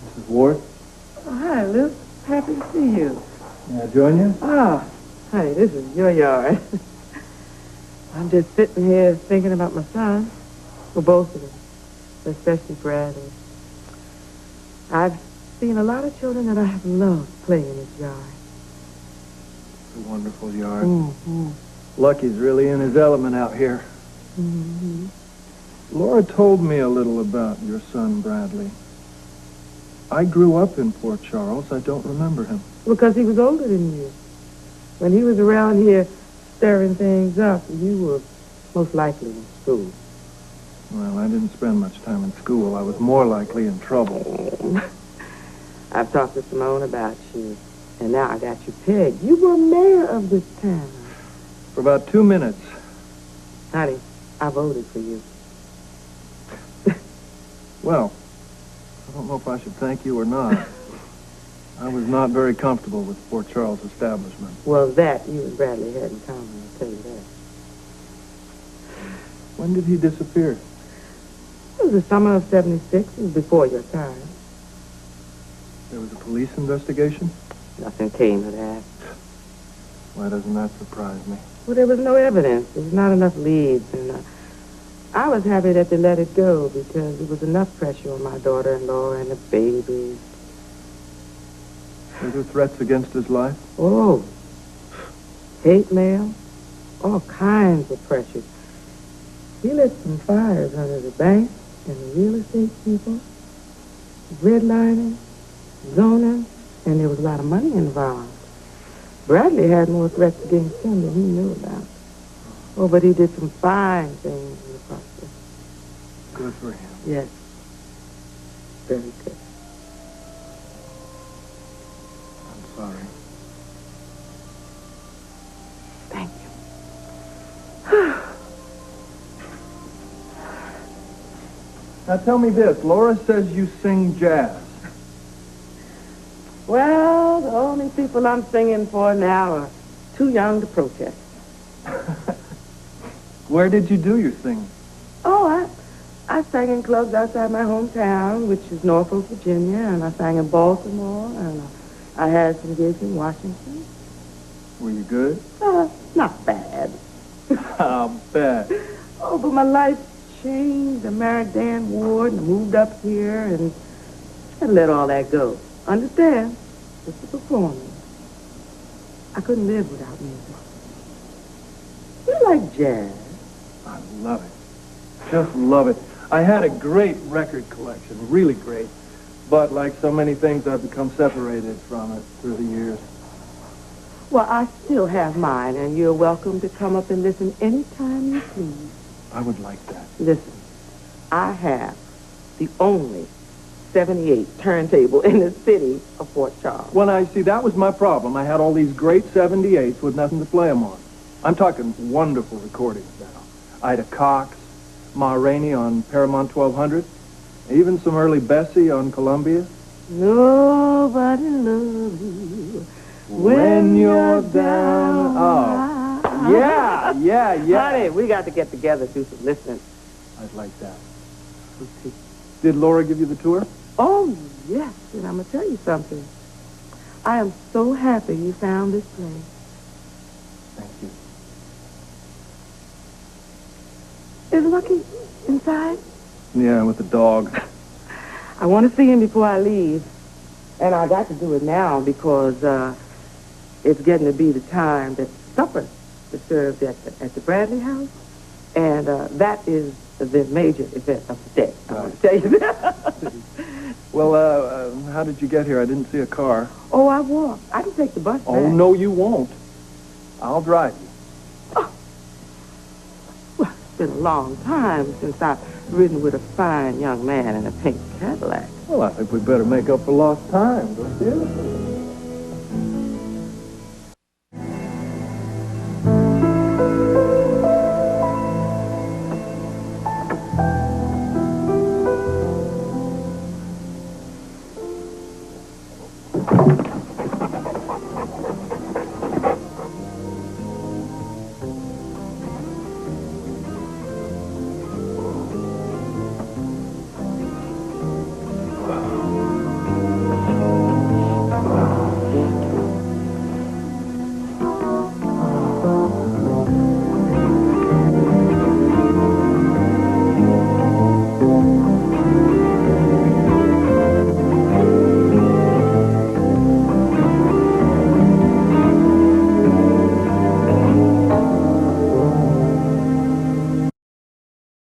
Mrs. Ward? Oh, hi, Luke. Happy to see you. May I join you? Oh, honey, this is your yard. I'm just sitting here thinking about my son. Well, both of them, especially Bradley. I've seen a lot of children that I have loved playing in this yard. It's a wonderful yard. Mm-hmm. Lucky's really in his element out here. Mm-hmm. Laura told me a little about your son, Bradley. I grew up in Port Charles. I don't remember him. Because he was older than you. When he was around here stirring things up, you were most likely in school. Well, I didn't spend much time in school. I was more likely in trouble. I've talked to Simone about you, and now I got you pegged. You were mayor of this town. For about 2 minutes. Honey, I voted for you. Well, I don't know if I should thank you or not. I was not very comfortable with Port Charles' establishment. Well, that you and Bradley had in common, I'll tell you that. When did he disappear? It was the summer of '76. It was before your time. There was a police investigation? Nothing came of that. Why doesn't that surprise me? Well, there was no evidence. There was not enough leads, and I was happy that they let it go because there was enough pressure on my daughter-in-law and the babies. Were there threats against his life? Oh, hate mail, all kinds of pressure. He lit some fires under the bank and the real estate people, redlining, zoning, and there was a lot of money involved. Bradley had more threats against him than he knew about. Oh, but he did some fine things in the process. Good for him. Yes. Very good. I'm sorry. Thank you. Now tell me this. Laura says you sing jazz. Well, the only people I'm singing for now are too young to protest. Where did you do your singing? Oh, I sang in clubs outside my hometown, which is Norfolk, Virginia, and I sang in Baltimore, and I had some gigs in Washington. Were you good? Not bad. I'll bet. Oh, but my life changed. I married Dan Ward and I moved up here, and I let all that go. Understand? It's a performance. I couldn't live without music. You like jazz? I love it. Just love it. I had a great record collection, really great. But like so many things, I've become separated from it through the years. Well, I still have mine, and you're welcome to come up and listen anytime you please. I would like that. Listen, I have the only 78 turntable in the city of Fort Charles. Well, I see, that was my problem. I had all these great 78s with nothing to play them on. I'm talking wonderful recordings now. Ida Cox, Ma Rainey on Paramount 1200, even some early Bessie on Columbia. Nobody loves you when you're down. Oh, yeah. Honey, we got to get together, do some listening. I'd like that. Did Laura give you the tour? Oh, yes, and I'm going to tell you something. I am so happy you found this place. Thank you. Is Lucky inside? Yeah, with the dog. I want to see him before I leave. And I got to do it now because it's getting to be the time that supper is served at the Bradley house. And that is the major event of the day. I want to tell you that. Well, how did you get here? I didn't see a car. Oh, I walked. I can take the bus back. Oh, no, you won't. I'll drive you. Oh. Well, it's been a long time since I've ridden with a fine young man in a pink Cadillac. Well, I think we'd better make up for lost time, don't you?